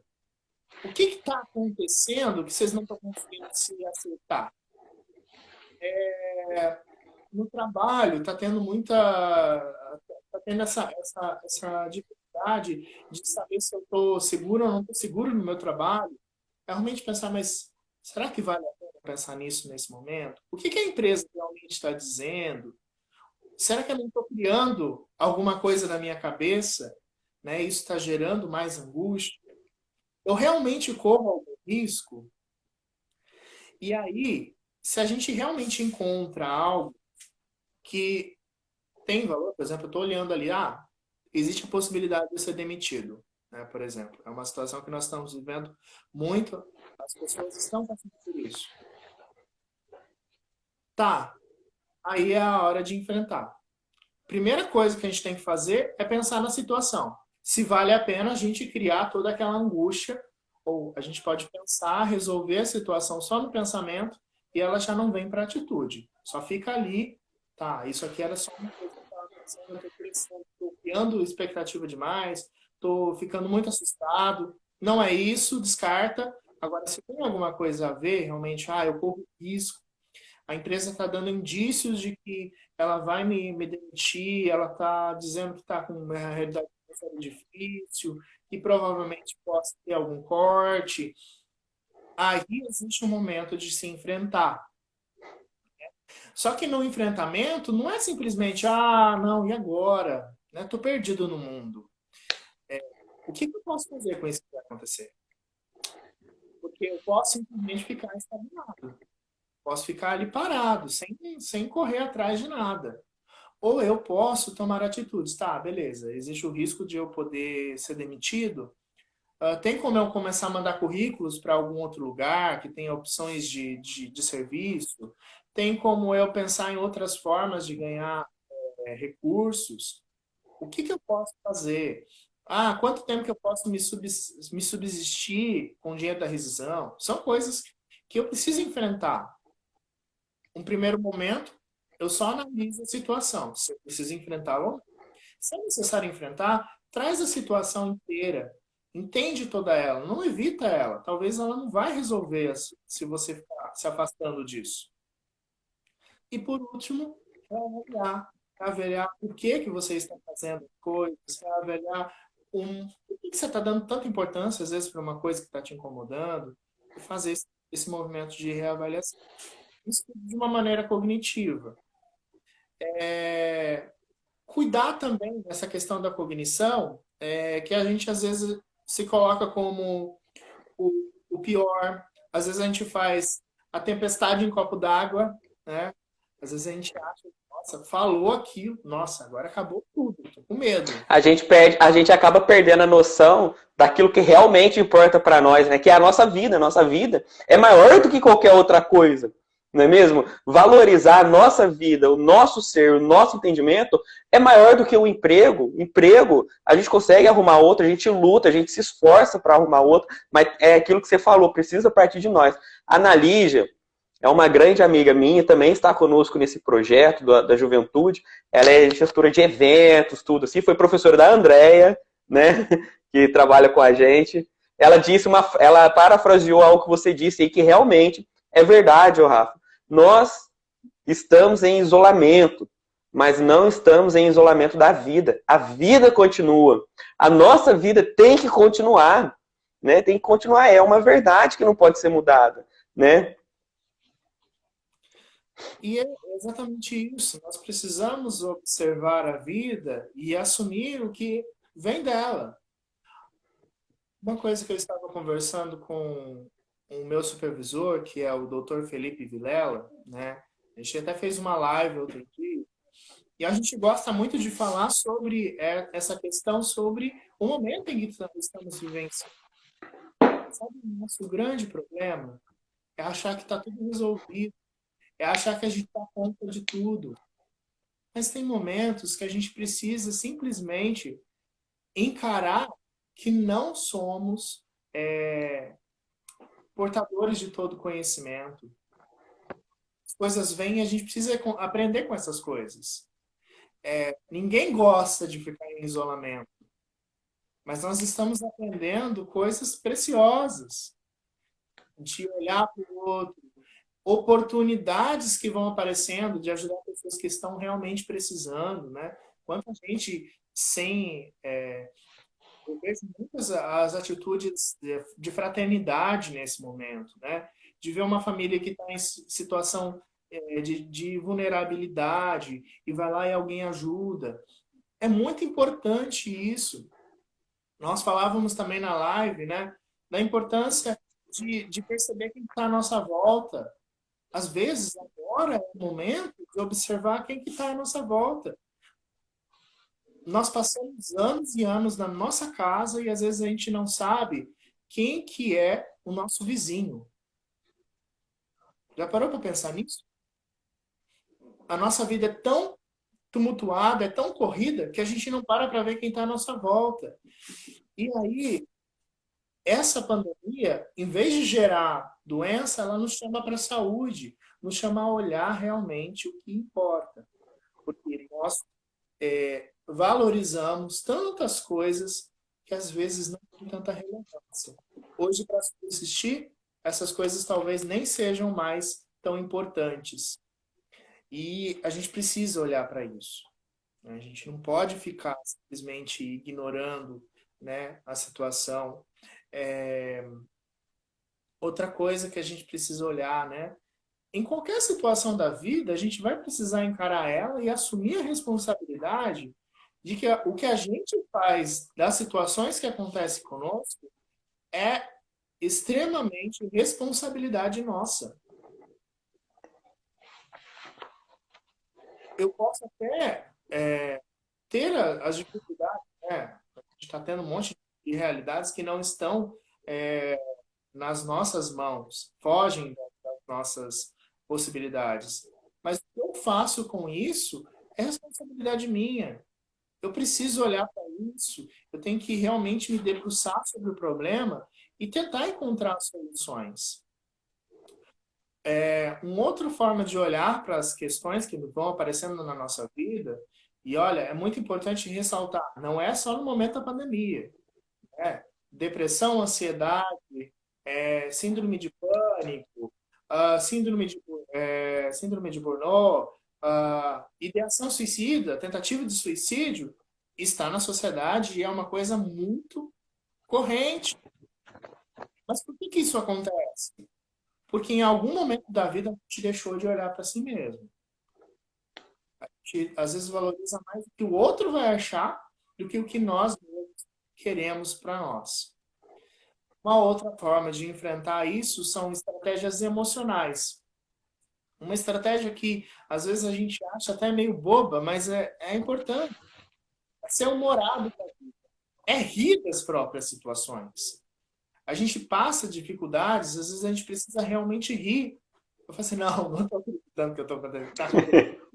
O que está acontecendo que vocês não estão conseguindo se acertar? No trabalho, está tendo muita. Está tendo essa dificuldade de saber se eu estou seguro ou não estou seguro no meu trabalho. É realmente pensar, mas será que vale a pena pensar nisso nesse momento? O que a empresa realmente está dizendo? Será que eu não estou criando alguma coisa na minha cabeça? Né? Isso está gerando mais angústia? Eu realmente corro algum risco? E aí, se a gente realmente encontra algo que tem valor, por exemplo, eu estou olhando ali, existe a possibilidade de eu ser demitido, né? Por exemplo, é uma situação que nós estamos vivendo muito, as pessoas estão passando por isso. Tá, aí é a hora de enfrentar. Primeira coisa que a gente tem que fazer é pensar na situação. Se vale a pena a gente criar toda aquela angústia, ou a gente pode pensar, resolver a situação só no pensamento e ela já não vem para a atitude. Só fica ali, tá, isso aqui era só uma coisa que eu estava pensando, eu estou crescendo, estou criando expectativa demais, estou ficando muito assustado. Não é isso, descarta. Agora, se tem alguma coisa a ver, realmente, eu corro risco, a empresa está dando indícios de que ela vai me demitir, ela está dizendo que está com uma realidade financeira difícil, que provavelmente possa ter algum corte. Aí existe um momento de se enfrentar. Só que no enfrentamento não é simplesmente, não, e agora? Estou perdido no mundo. O que eu posso fazer com isso que vai acontecer? Porque eu posso simplesmente ficar estagnado. Posso ficar ali parado, sem correr atrás de nada. Ou eu posso tomar atitudes. Tá, beleza. Existe o risco de eu poder ser demitido. Tem como eu começar a mandar currículos para algum outro lugar que tenha opções de serviço? Tem como eu pensar em outras formas de ganhar recursos? O que eu posso fazer? Quanto tempo que eu posso me subsistir com o dinheiro da rescisão? São coisas que eu preciso enfrentar. Um primeiro momento, eu só analiso a situação, se eu preciso enfrentá-la ou não. Se é necessário enfrentar, traz a situação inteira, entende toda ela, não evita ela. Talvez ela não vai resolver se você ficar se afastando disso. E por último, avaliar por que você está fazendo coisas, avaliar por que você está dando tanta importância, às vezes, para uma coisa que está te incomodando. fazer esse movimento de reavaliação. Isso de uma maneira cognitiva. Cuidar também dessa questão da cognição, que a gente às vezes se coloca como o pior. Às vezes a gente faz a tempestade em copo d'água, né? Às vezes a gente acha, nossa, falou aquilo, nossa, agora acabou tudo, tô com medo. A gente acaba perdendo a noção daquilo que realmente importa para nós, né? Que é a nossa vida. A nossa vida é maior do que qualquer outra coisa, não é mesmo? Valorizar a nossa vida, o nosso ser, o nosso entendimento é maior do que o emprego. Emprego, a gente consegue arrumar outro, a gente luta, a gente se esforça para arrumar outro, mas é aquilo que você falou, precisa partir de nós. A Analígia é uma grande amiga minha, também está conosco nesse projeto da juventude. Ela é gestora de eventos, tudo assim. Foi professora da Andrea, né, que trabalha com a gente. Ela parafraseou algo que você disse aí, que realmente é verdade, Rafa. Nós estamos em isolamento, mas não estamos em isolamento da vida. A vida continua. A nossa vida tem que continuar, né? Tem que continuar. É uma verdade que não pode ser mudada, né? E é exatamente isso. Nós precisamos observar a vida e assumir o que vem dela. Uma coisa que eu estava conversando com o meu supervisor, que é o Dr. Felipe Vilela, né? A gente até fez uma live outro dia, e a gente gosta muito de falar sobre essa questão, sobre o momento em que estamos vivenciando. Sabe, o nosso grande problema é achar que está tudo resolvido, é achar que a gente está conta de tudo. Mas tem momentos que a gente precisa simplesmente encarar que não somos portadores de todo conhecimento. As coisas vêm e a gente precisa aprender com essas coisas. Ninguém gosta de ficar em isolamento, mas nós estamos aprendendo coisas preciosas. De olhar para o outro, oportunidades que vão aparecendo de ajudar pessoas que estão realmente precisando, né? Quanta gente sem... eu vejo muitas as atitudes de fraternidade nesse momento, né? De ver uma família que está em situação de vulnerabilidade e vai lá e alguém ajuda. É muito importante isso. Nós falávamos também na live, né? Da importância de perceber quem está à nossa volta. Às vezes, agora é o momento de observar quem que está à nossa volta. Nós passamos anos e anos na nossa casa e às vezes a gente não sabe quem que é o nosso vizinho. Já parou para pensar nisso? A nossa vida é tão tumultuada, é tão corrida, que a gente não para ver quem está à nossa volta. E aí, essa pandemia, em vez de gerar doença, ela nos chama para a saúde, nos chama a olhar realmente o que importa. Porque nós valorizamos tantas coisas que às vezes não tem tanta relevância. Hoje, para subsistir, essas coisas talvez nem sejam mais tão importantes. E a gente precisa olhar para isso. A gente não pode ficar simplesmente ignorando, né, a situação. Outra coisa que a gente precisa olhar, né? Em qualquer situação da vida, a gente vai precisar encarar ela e assumir a responsabilidade de que o que a gente faz das situações que acontecem conosco é extremamente responsabilidade nossa. Eu posso até ter as dificuldades, né? A gente está tendo um monte de realidades que não estão nas nossas mãos, fogem das nossas possibilidades. Mas o que eu faço com isso é responsabilidade minha. Eu preciso olhar para isso, eu tenho que realmente me debruçar sobre o problema e tentar encontrar soluções. Uma outra forma de olhar para as questões que vão aparecendo na nossa vida, e olha, é muito importante ressaltar, não é só no momento da pandemia. Depressão, ansiedade, síndrome de pânico, síndrome de Burnout, ideação suicida, tentativa de suicídio, está na sociedade e é uma coisa muito corrente. Mas por que que isso acontece? Porque em algum momento da vida a gente deixou de olhar para si mesmo. A gente, às vezes, valoriza mais o que o outro vai achar do que o que nós mesmos queremos para nós. Uma outra forma de enfrentar isso são estratégias emocionais. Uma estratégia que às vezes a gente acha até meio boba, mas é importante. É ser humorado, é rir das próprias situações. A gente passa dificuldades, às vezes a gente precisa realmente rir. Eu falo assim, não estou acreditando que eu estou acontecendo.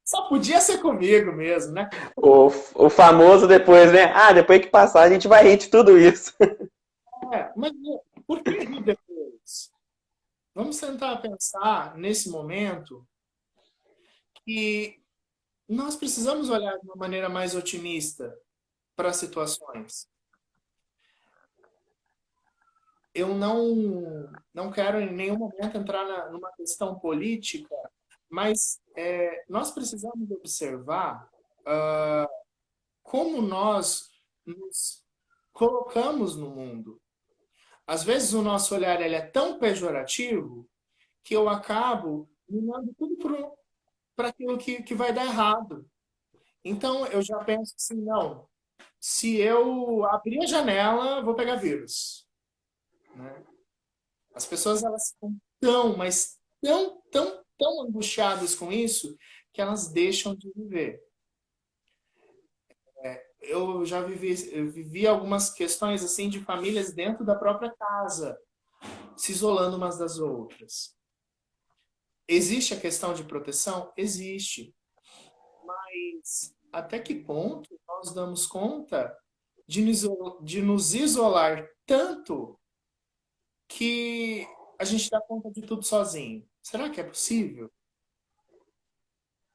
Só podia ser comigo mesmo, né? O famoso depois, né? Ah, depois que passar, a gente vai rir de tudo isso. Mas por que rir depois? Vamos tentar pensar nesse momento que nós precisamos olhar de uma maneira mais otimista para as situações. Eu não quero em nenhum momento entrar numa questão política, mas nós precisamos observar como nós nos colocamos no mundo. Às vezes o nosso olhar ele é tão pejorativo que eu acabo mirando tudo para aquilo que vai dar errado. Então eu já penso assim, não, se eu abrir a janela, vou pegar vírus. Né? As pessoas elas ficam mas tão angustiadas com isso que elas deixam de viver. Eu vivi algumas questões assim de famílias dentro da própria casa, se isolando umas das outras. Existe a questão de proteção? Existe. Mas até que ponto nós damos conta de nos isolar tanto que a gente dá conta de tudo sozinho? Será que é possível?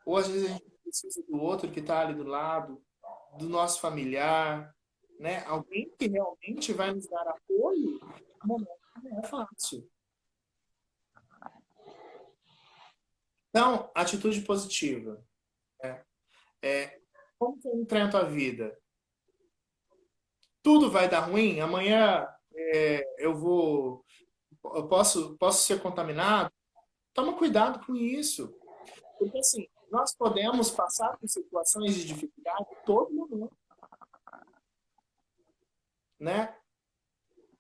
Ou às vezes a gente precisa do outro que está ali do lado, do nosso familiar, né? Alguém que realmente vai nos dar apoio no momento que não é fácil. Então, atitude positiva. Como que eu enfrento a vida? Tudo vai dar ruim? Amanhã eu posso ser contaminado? Toma cuidado com isso. Porque assim, nós podemos passar por situações de dificuldade todo momento, né?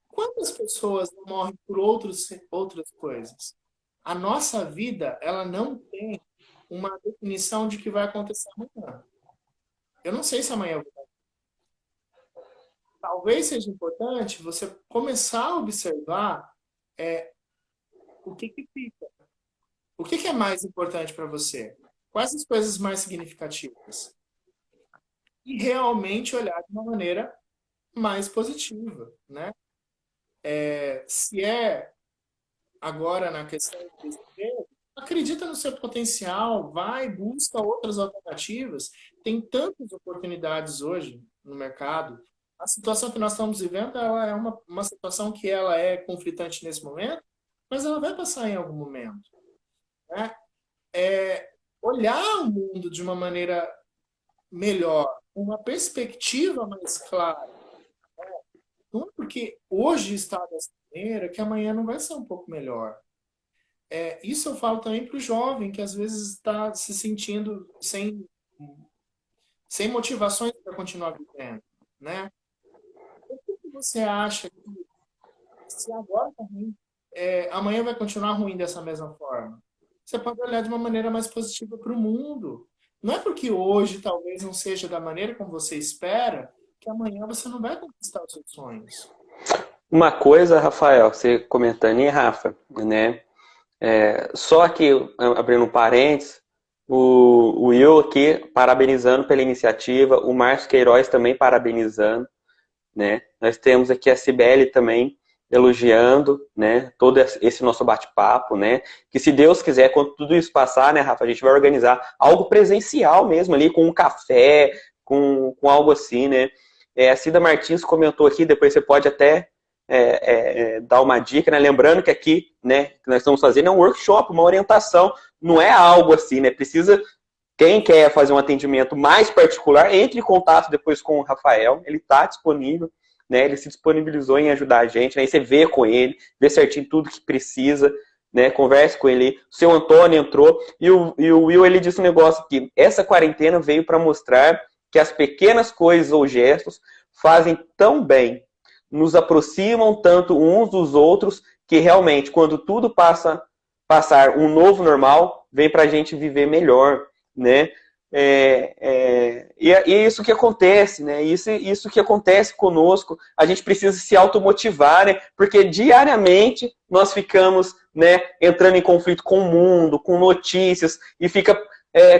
Quantas pessoas não morrem por outras coisas? A nossa vida, ela não tem uma definição de que vai acontecer amanhã. Eu não sei se amanhã eu vou. Talvez seja importante você começar a observar o que fica. O que é mais importante para você? Quais as coisas mais significativas? E realmente olhar de uma maneira mais positiva, né? Se agora na questão do desemprego, acredita no seu potencial, vai, busca outras alternativas. Tem tantas oportunidades hoje no mercado. A situação que nós estamos vivendo, ela é uma situação que ela é conflitante nesse momento, mas ela vai passar em algum momento. Né? Olhar o mundo de uma maneira melhor, uma perspectiva mais clara. Não é porque hoje está dessa maneira que amanhã não vai ser um pouco melhor. Isso eu falo também para o jovem que às vezes está se sentindo sem motivações para continuar vivendo. Né? O que você acha que se agora está ruim, amanhã vai continuar ruim dessa mesma forma? Você pode olhar de uma maneira mais positiva para o mundo. Não é porque hoje talvez não seja da maneira como você espera que amanhã você não vai conquistar os seus sonhos. Uma coisa, Rafael, você comentando aí, Rafa, né? Só aqui, abrindo um parênteses, o Will aqui parabenizando pela iniciativa, o Márcio Queiroz também parabenizando, né? Nós temos aqui a Cibele também elogiando, né, todo esse nosso bate-papo, né, que se Deus quiser, quando tudo isso passar, né, Rafa, a gente vai organizar algo presencial mesmo ali, com um café, com algo assim, né. A Cida Martins comentou aqui, depois você pode até dar uma dica, né, lembrando que aqui, né, que nós estamos fazendo é um workshop, uma orientação, não é algo assim, né, precisa, quem quer fazer um atendimento mais particular, entre em contato depois com o Rafael, ele está disponível, né? Ele se disponibilizou em ajudar a gente, né? E você vê com ele, vê certinho tudo que precisa, né? Converse com ele. O seu Antônio entrou e o Will, ele disse um negócio aqui. Essa quarentena veio para mostrar que as pequenas coisas ou gestos fazem tão bem, nos aproximam tanto uns dos outros, que realmente, quando tudo passar um novo normal, vem para a gente viver melhor, né? E é isso que acontece, né? Isso que acontece conosco. A gente precisa se automotivar, né? Porque diariamente nós ficamos, né, entrando em conflito com o mundo, com notícias, e fica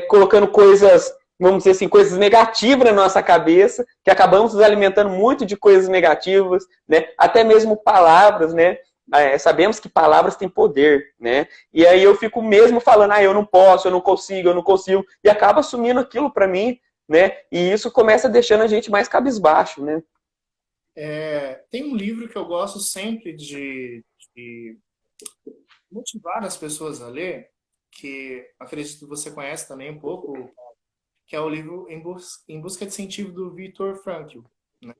colocando coisas, vamos dizer assim, coisas negativas na nossa cabeça, que acabamos nos alimentando muito de coisas negativas, né? Até mesmo palavras, né? Sabemos que palavras têm poder, né? E aí eu fico mesmo falando, eu não posso, eu não consigo, e acaba assumindo aquilo para mim, né? E isso começa deixando a gente mais cabisbaixo, né? Tem um livro que eu gosto sempre de motivar as pessoas a ler, que acredito que você conhece também um pouco, que é o livro Em Busca de Sentido, do Viktor Frankl, né?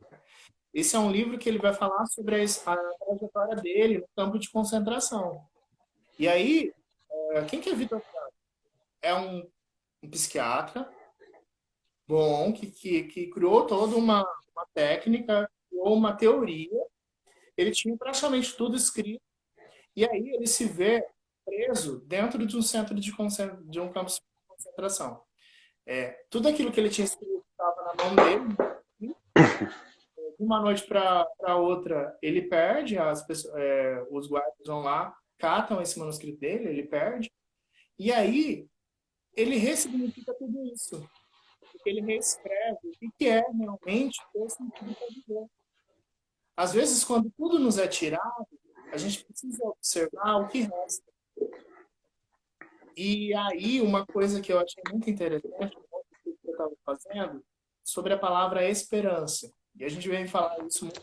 Esse é um livro que ele vai falar sobre a trajetória dele no campo de concentração. E aí, quem que é Viktor Frankl? É um psiquiatra bom que criou toda uma técnica, criou uma teoria. Ele tinha praticamente tudo escrito. E aí ele se vê preso dentro de um centro de um campo de concentração. Tudo aquilo que ele tinha escrito estava na mão dele. De uma noite para outra, ele perde, os guardas vão lá, catam esse manuscrito dele, ele perde, e aí ele ressignifica tudo isso. Ele reescreve o que é realmente o sentido da vida. Às vezes, quando tudo nos é tirado, a gente precisa observar o que resta. E aí, uma coisa que eu achei muito interessante, que eu estava fazendo, sobre a palavra esperança. E a gente vem falar isso muito.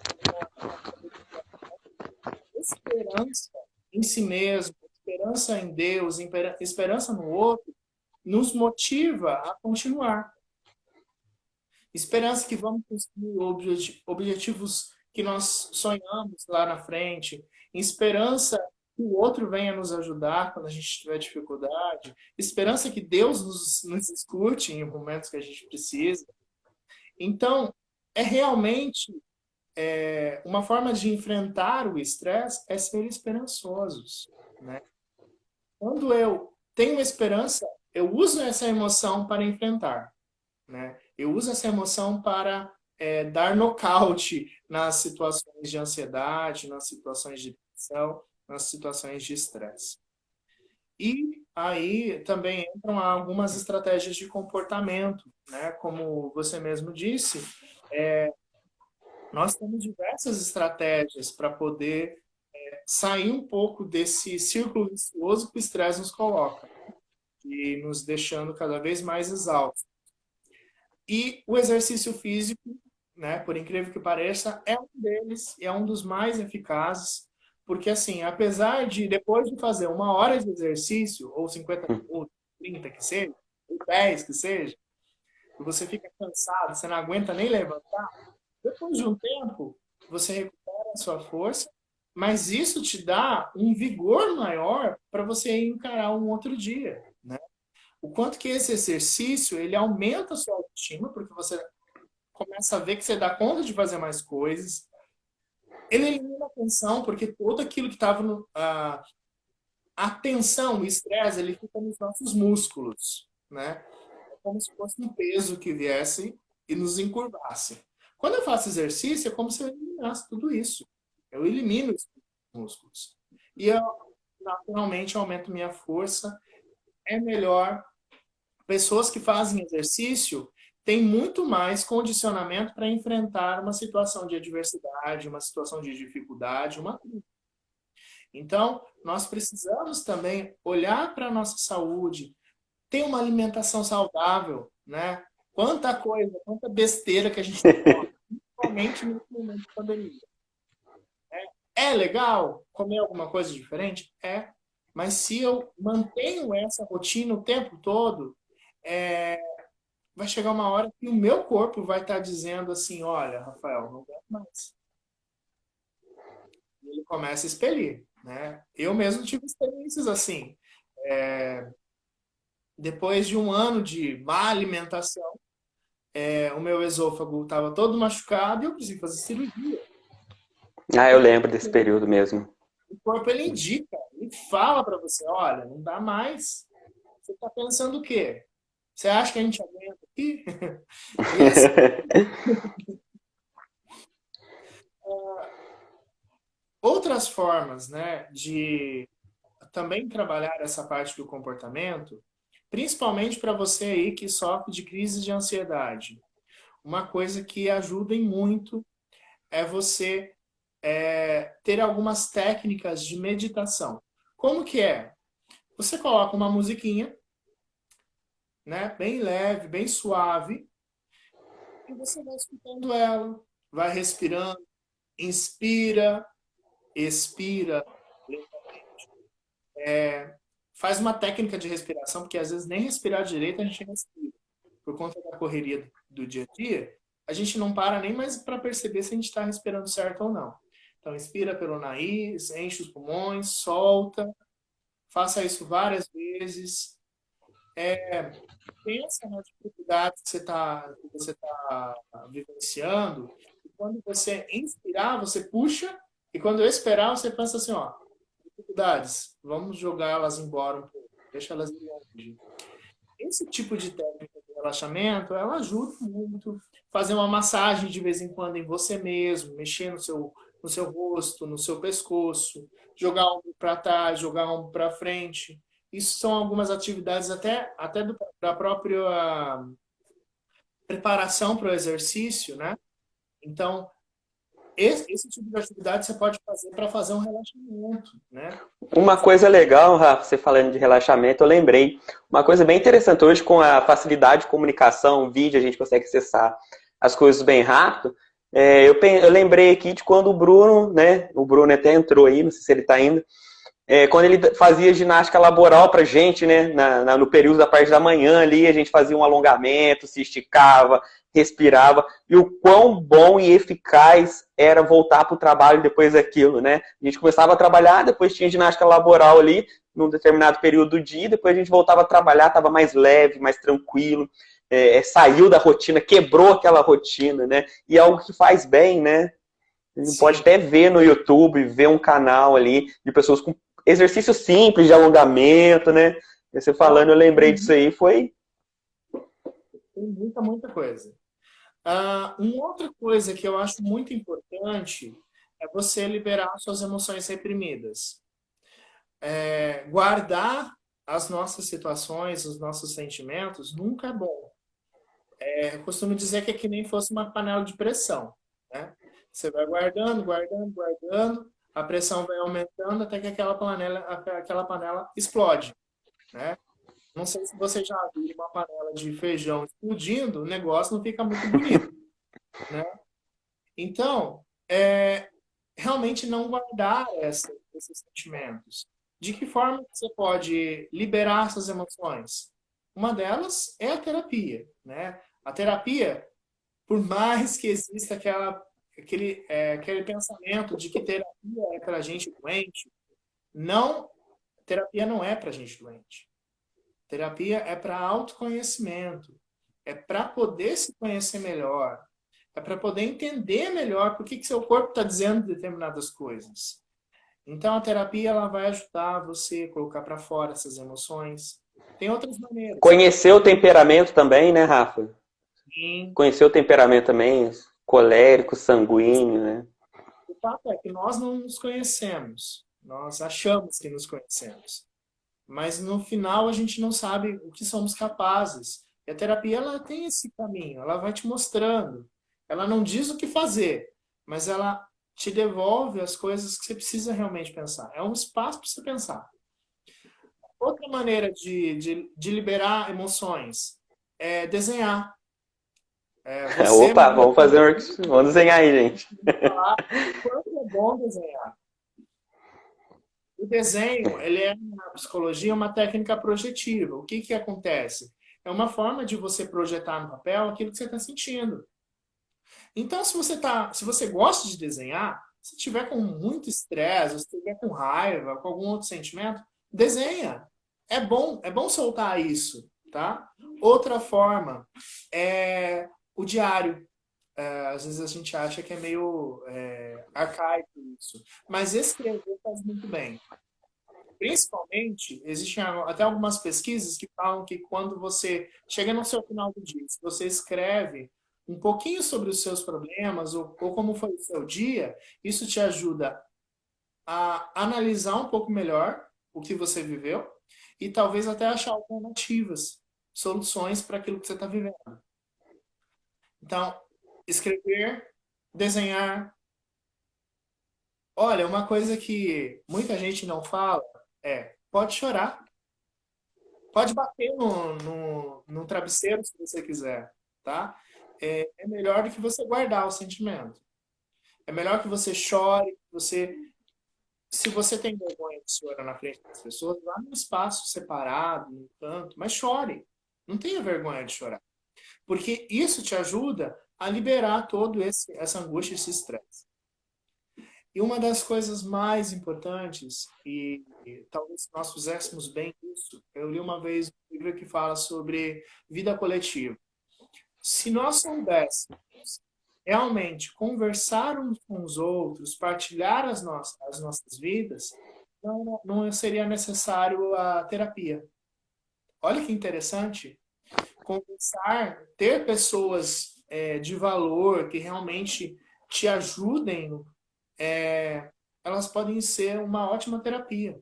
Esperança em si mesmo, esperança em Deus, esperança no outro, nos motiva a continuar. Esperança que vamos conseguir objetivos que nós sonhamos lá na frente. Esperança que o outro venha nos ajudar quando a gente tiver dificuldade. Esperança que Deus nos escute em momentos que a gente precisa. Então, é realmente uma forma de enfrentar o estresse é ser esperançosos, né? Quando eu tenho esperança, eu uso essa emoção para enfrentar, né? Eu uso essa emoção para dar nocaute nas situações de ansiedade, nas situações de tensão, nas situações de estresse. E aí também entram algumas estratégias de comportamento, né? Como você mesmo disse, nós temos diversas estratégias para poder sair um pouco desse círculo vicioso que o estresse nos coloca, e nos deixando cada vez mais exaustos. E o exercício físico, né, por incrível que pareça, é um deles e é um dos mais eficazes, porque assim, apesar de depois de fazer 1 hora de exercício, ou 50 minutos, 30 que seja, ou 10 que seja, e você fica cansado, você não aguenta nem levantar, depois de um tempo, você recupera a sua força, mas isso te dá um vigor maior para você encarar um outro dia, né? O quanto que esse exercício, ele aumenta a sua autoestima, porque você começa a ver que você dá conta de fazer mais coisas. Ele elimina a tensão, porque tudo aquilo que estava a tensão, o estresse, ele fica nos nossos músculos, né? É como se fosse um peso que viesse e nos encurvasse. Quando eu faço exercício, é como se eu eliminasse tudo isso. Eu elimino os músculos. E eu, naturalmente, aumento minha força. É melhor. Pessoas que fazem exercício têm muito mais condicionamento para enfrentar uma situação de adversidade, uma situação de dificuldade, uma crise. Então, nós precisamos também olhar para a nossa saúde, ter uma alimentação saudável, né? Quanta coisa, quanta besteira que a gente tem, principalmente no momento de pandemia. É legal comer alguma coisa diferente? É. Mas se eu mantenho essa rotina o tempo todo, vai chegar uma hora que o meu corpo vai estar dizendo assim, olha, Rafael, não aguento mais. ele começa a expelir, né? Eu mesmo tive experiências assim. Depois de um ano de má alimentação, o meu esôfago estava todo machucado e eu precisei fazer cirurgia. Ah, eu lembro desse período mesmo. O corpo, ele indica, ele fala para você, olha, não dá mais. Você está pensando o quê? Você acha que a gente aguenta aqui? E assim, outras formas, né, de também trabalhar essa parte do comportamento, principalmente para você aí que sofre de crise de ansiedade. Uma coisa que ajuda em muito é você ter algumas técnicas de meditação. Como que é? Você coloca uma musiquinha, né, bem leve, bem suave, e você vai escutando ela, vai respirando, inspira, expira, faz uma técnica de respiração, porque às vezes nem respirar direito a gente respira. Por conta da correria do dia a dia, a gente não para nem mais para perceber se a gente está respirando certo ou não. Então, inspira pelo nariz, enche os pulmões, solta, faça isso várias vezes. Pensa nas dificuldades que você tá vivenciando, e quando você inspirar, você puxa, e quando expirar, você pensa assim, ó, dificuldades, vamos jogá-las embora um pouco, deixa elas ir longe. Esse tipo de técnica de relaxamento, ela ajuda muito. Fazer uma massagem de vez em quando em você mesmo, mexer no seu rosto, no seu pescoço, jogar um para trás, jogar um para frente. Isso são algumas atividades até da própria preparação para o exercício, né? Então, esse tipo de atividade você pode fazer para fazer um relaxamento, né? Uma coisa legal, Rafa, você falando de relaxamento, eu lembrei. Uma coisa bem interessante hoje, com a facilidade de comunicação, vídeo, a gente consegue acessar as coisas bem rápido. Eu lembrei aqui de quando o Bruno, né? O Bruno até entrou aí, não sei se ele está indo. Quando ele fazia ginástica laboral pra gente, né? No período da parte da manhã ali, a gente fazia um alongamento, se esticava, respirava, e o quão bom e eficaz era voltar para o trabalho depois daquilo, né? A gente começava a trabalhar, depois tinha ginástica laboral ali, num determinado período do dia, depois a gente voltava a trabalhar, estava mais leve, mais tranquilo, saiu da rotina, quebrou aquela rotina, né? E é algo que faz bem, né? A gente pode até ver no YouTube, ver um canal ali de pessoas com exercícios simples de alongamento, né? Você falando, eu lembrei disso aí, foi... Tem muita coisa. Uma outra coisa que eu acho muito importante é você liberar suas emoções reprimidas. Guardar as nossas situações, os nossos sentimentos, nunca é bom. Eu costumo dizer que é que nem fosse uma panela de pressão, né? Você vai guardando, guardando, guardando, a pressão vai aumentando até que aquela panela explode, né? Não sei se você já viu uma panela de feijão explodindo, o negócio não fica muito bonito, né? Então, realmente não guardar esses sentimentos. De que forma você pode liberar essas emoções? Uma delas é a terapia, né? A terapia, por mais que exista aquele pensamento de que terapia é para gente doente, não, terapia não é para gente doente. Terapia é para autoconhecimento, é para poder se conhecer melhor, é para poder entender melhor por que seu corpo está dizendo determinadas coisas. Então, a terapia ela vai ajudar você a colocar para fora essas emoções. Tem outras maneiras. Conhecer o temperamento também, né, Rafa? Sim. Conhecer o temperamento também, colérico, sanguíneo, né? O fato é que nós não nos conhecemos. Nós achamos que nos conhecemos. Mas no final a gente não sabe o que somos capazes. E a terapia ela tem esse caminho, ela vai te mostrando. Ela não diz o que fazer, mas ela te devolve as coisas que você precisa realmente pensar. É um espaço para você pensar. Outra maneira de liberar emoções é desenhar. Opa, vamos fazer um... Vamos desenhar aí, gente. Falar quanto é bom desenhar. O desenho, ele é, na psicologia, uma técnica projetiva. O que acontece? É uma forma de você projetar no papel aquilo que você está sentindo. Então, se você gosta de desenhar, Se tiver com muito estresse, se tiver com raiva, com algum outro sentimento, desenha. É bom soltar isso, tá? Outra forma é o diário. Às vezes a gente acha que é meio arcaico isso, mas escrever faz muito bem. Principalmente, existem até algumas pesquisas que falam que quando você chega no seu final do dia, se você escreve um pouquinho sobre os seus problemas ou como foi o seu dia, isso te ajuda a analisar um pouco melhor o que você viveu e talvez até achar alternativas, soluções para aquilo que você está vivendo. Então, escrever, desenhar. Olha, uma coisa que muita gente não fala pode chorar. Pode bater no travesseiro se você quiser, tá? É melhor do que você guardar o sentimento. É melhor que você chore, se você tem vergonha de chorar na frente das pessoas, vá num espaço separado, num canto, mas chore. Não tenha vergonha de chorar. Porque isso te ajuda a liberar todo essa angústia, esse estresse. E uma das coisas mais importantes, e talvez nós fizéssemos bem isso, eu li uma vez um livro que fala sobre vida coletiva. Se nós soubéssemos realmente conversar uns com os outros, partilhar as nossas vidas, não seria necessário a terapia. Olha que interessante. Conversar, ter pessoas de valor que realmente te ajudem, elas podem ser uma ótima terapia.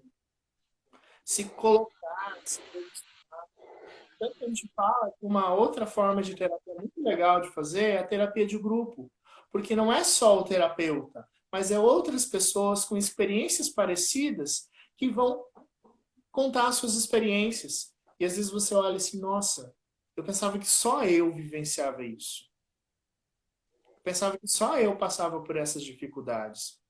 Se colocar, tanto que a gente fala que uma outra forma de terapia muito legal de fazer é a terapia de grupo. Porque não é só o terapeuta, mas é outras pessoas com experiências parecidas que vão contar as suas experiências. E às vezes você olha assim, nossa, eu pensava que só eu vivenciava isso. Eu pensava que só eu passava por essas dificuldades.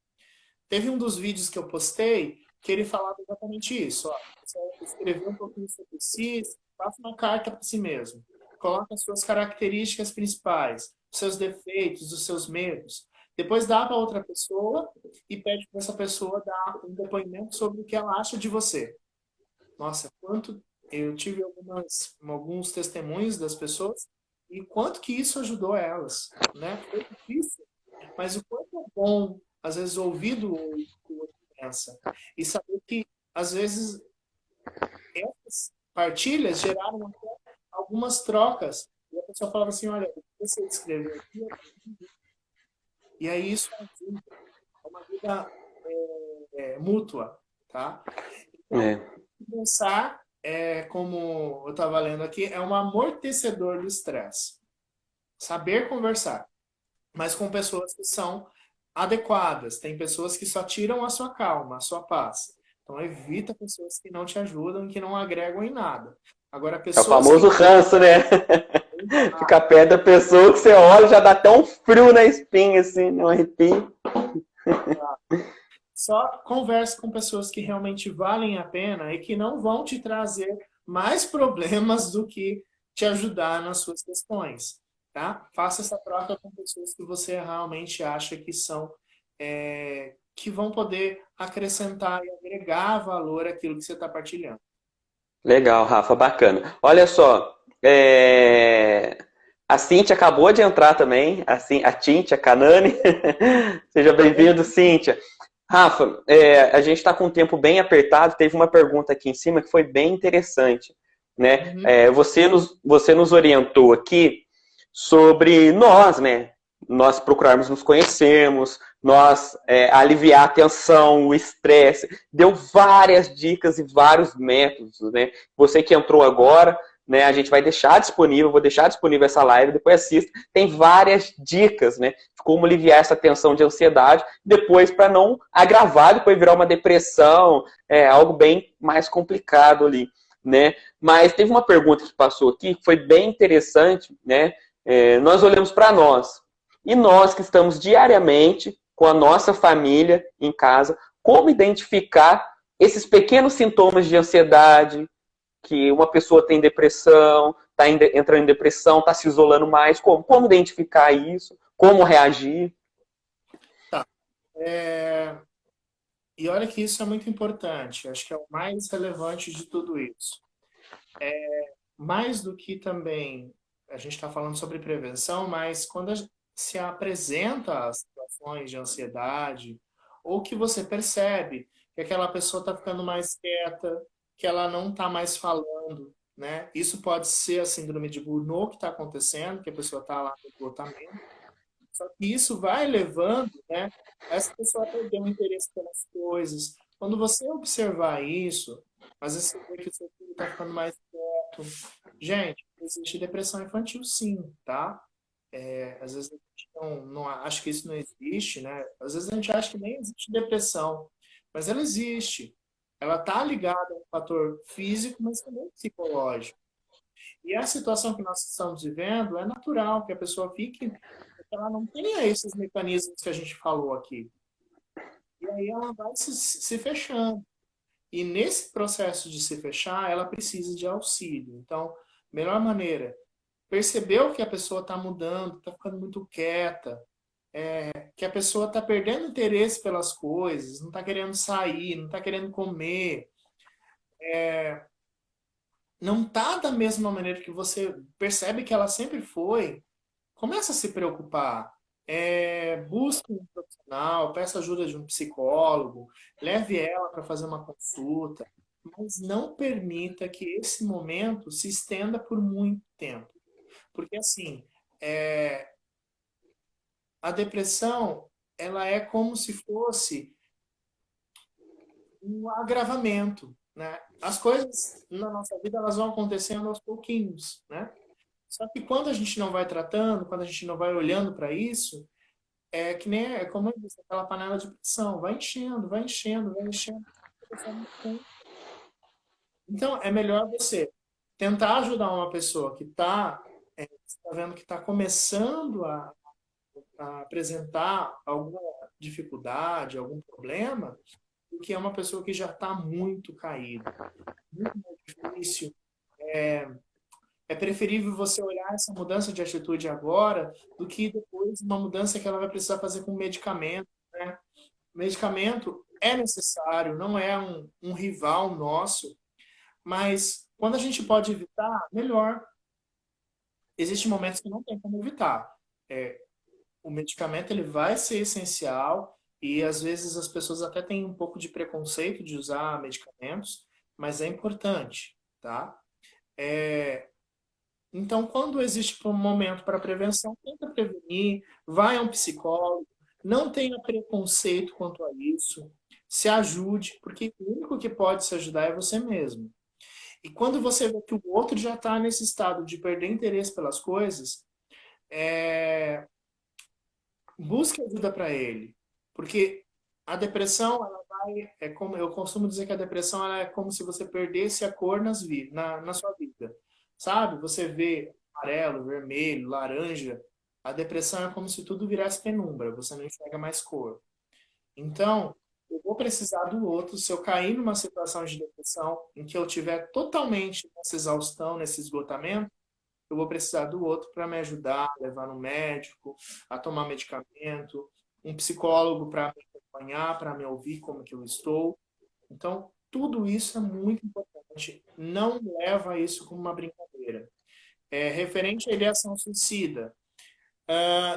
Teve um dos vídeos que eu postei que ele falava exatamente isso. Ó, você escreveu um pouquinho sobre si, faça uma carta para si mesmo. Coloque as suas características principais, os seus defeitos, os seus medos. Depois dá para outra pessoa e pede para essa pessoa dar um depoimento sobre o que ela acha de você. Nossa, quanto eu tive alguns testemunhos das pessoas e quanto que isso ajudou elas, né? Foi difícil, mas o quanto é bom, às vezes, ouvir do outro pensa e saber que, às vezes, essas partilhas geraram até algumas trocas. E a pessoa falava assim, olha, o que você escreveu aqui? E aí isso é uma vida mútua, tá? Então, pensar, como eu estava lendo aqui, é um amortecedor do estresse. Saber conversar, mas com pessoas que são adequadas. Tem pessoas que só tiram a sua calma, a sua paz. Então, evita pessoas que não te ajudam, que não agregam em nada. Agora, É o famoso ranço, né? Fica perto da pessoa que você olha já dá até um frio na espinha, assim, um arrepio. Só converse com pessoas que realmente valem a pena e que não vão te trazer mais problemas do que te ajudar nas suas questões, tá? Faça essa troca com pessoas que você realmente acha que são que vão poder acrescentar e agregar valor àquilo que você está partilhando. Legal, Rafa, bacana. Olha só, a Cíntia acabou de entrar também, a Cíntia Canani. Seja bem-vindo, Cíntia. Rafa, a gente está com um tempo bem apertado, teve uma pergunta aqui em cima que foi bem interessante, né? Você nos orientou aqui sobre nós, né? Nós procurarmos nos conhecermos, nós aliviar a tensão, o estresse, deu várias dicas e vários métodos, né? Você que entrou agora, né, a gente vai deixar disponível, vou deixar disponível essa live, depois assista, tem várias dicas, né, de como aliviar essa tensão de ansiedade, depois para não agravar, depois virar uma depressão, algo bem mais complicado ali, né? Mas teve uma pergunta que passou aqui, que foi bem interessante, né? Nós olhamos para nós, e nós que estamos diariamente com a nossa família em casa, como identificar esses pequenos sintomas de ansiedade, que uma pessoa tem depressão, está entrando em depressão, está se isolando mais, como identificar isso, como reagir? Tá. E olha que isso é muito importante, acho que é o mais relevante de tudo isso. Mais do que também, a gente está falando sobre prevenção, mas quando se apresenta as situações de ansiedade, ou que você percebe que aquela pessoa está ficando mais quieta, que ela não está mais falando, né? Isso pode ser a síndrome de Burnout que está acontecendo, que a pessoa está lá no esgotamento. Só que isso vai levando, né, essa pessoa a perder o interesse pelas coisas. Quando você observar isso, às vezes você vê que o seu filho está ficando mais quieto. Gente, existe depressão infantil sim, tá? Às vezes a gente não acha que isso não existe, né? Às vezes a gente acha que nem existe depressão, mas ela existe. Ela está ligada a um fator físico, mas também psicológico. E a situação que nós estamos vivendo é natural que a pessoa fique, que ela não tenha esses mecanismos que a gente falou aqui. E aí ela vai se fechando. E nesse processo de se fechar, ela precisa de auxílio. Então, melhor maneira, percebeu que a pessoa está mudando, está ficando muito quieta, que a pessoa está perdendo interesse pelas coisas, não está querendo sair, não está querendo comer, não está da mesma maneira que você percebe que ela sempre foi, começa a se preocupar. Busque um profissional, peça ajuda de um psicólogo, leve ela para fazer uma consulta, mas não permita que esse momento se estenda por muito tempo. Porque, assim, a depressão, ela é como se fosse um agravamento, né? As coisas na nossa vida, elas vão acontecendo aos pouquinhos, né? Só que quando a gente não vai tratando, quando a gente não vai olhando para isso, que nem, como eu disse, aquela panela de pressão, vai enchendo, vai enchendo, vai enchendo. Então, é melhor você tentar ajudar uma pessoa que está vendo que está começando a apresentar alguma dificuldade, algum problema, do que é uma pessoa que já está muito caída, muito mais difícil. É preferível você olhar essa mudança de atitude agora do que depois uma mudança que ela vai precisar fazer com medicamento, né? O medicamento é necessário, não é um rival nosso, mas quando a gente pode evitar, melhor. Existem momentos que não tem como evitar. O medicamento ele vai ser essencial e às vezes as pessoas até têm um pouco de preconceito de usar medicamentos, mas é importante, tá? Então, quando existe um momento para prevenção, tenta prevenir, vai a um psicólogo, não tenha preconceito quanto a isso, se ajude, porque o único que pode se ajudar é você mesmo. E quando você vê que o outro já está nesse estado de perder interesse pelas coisas, busque ajuda para ele. Porque a depressão, ela vai, como eu costumo dizer que a depressão ela é como se você perdesse a cor na sua vida. Sabe? Você vê amarelo, vermelho, laranja. A depressão é como se tudo virasse penumbra, você não enxerga mais cor. Então, eu vou precisar do outro. Se eu cair numa situação de depressão em que eu tiver totalmente nessa exaustão, nesse esgotamento, eu vou precisar do outro para me ajudar, a levar no médico, a tomar medicamento, um psicólogo para me acompanhar, para me ouvir como que eu estou. Então, tudo isso é muito importante. Não leva isso como uma brincadeira. Referente à ideação suicida,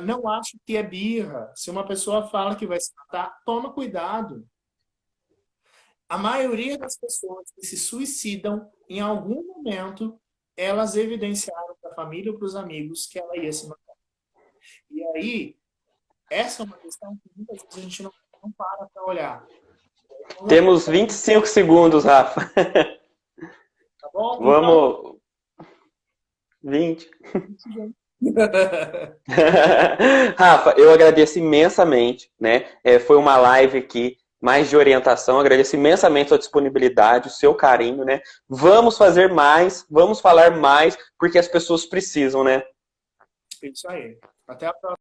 não acho que é birra. Se uma pessoa fala que vai se matar, toma cuidado. A maioria das pessoas que se suicidam, em algum momento, elas evidenciaram para a família ou para os amigos que ela ia se matar. E aí, essa é uma questão que muitas vezes a gente não para olhar. Temos 25 segundos, Rafa. Tá bom? Vamos. 20. Rafa, eu agradeço imensamente, né? Foi uma live aqui mais de orientação. Agradeço imensamente a sua disponibilidade, o seu carinho, né? Vamos fazer mais, vamos falar mais, porque as pessoas precisam, né? Isso aí. Até a próxima.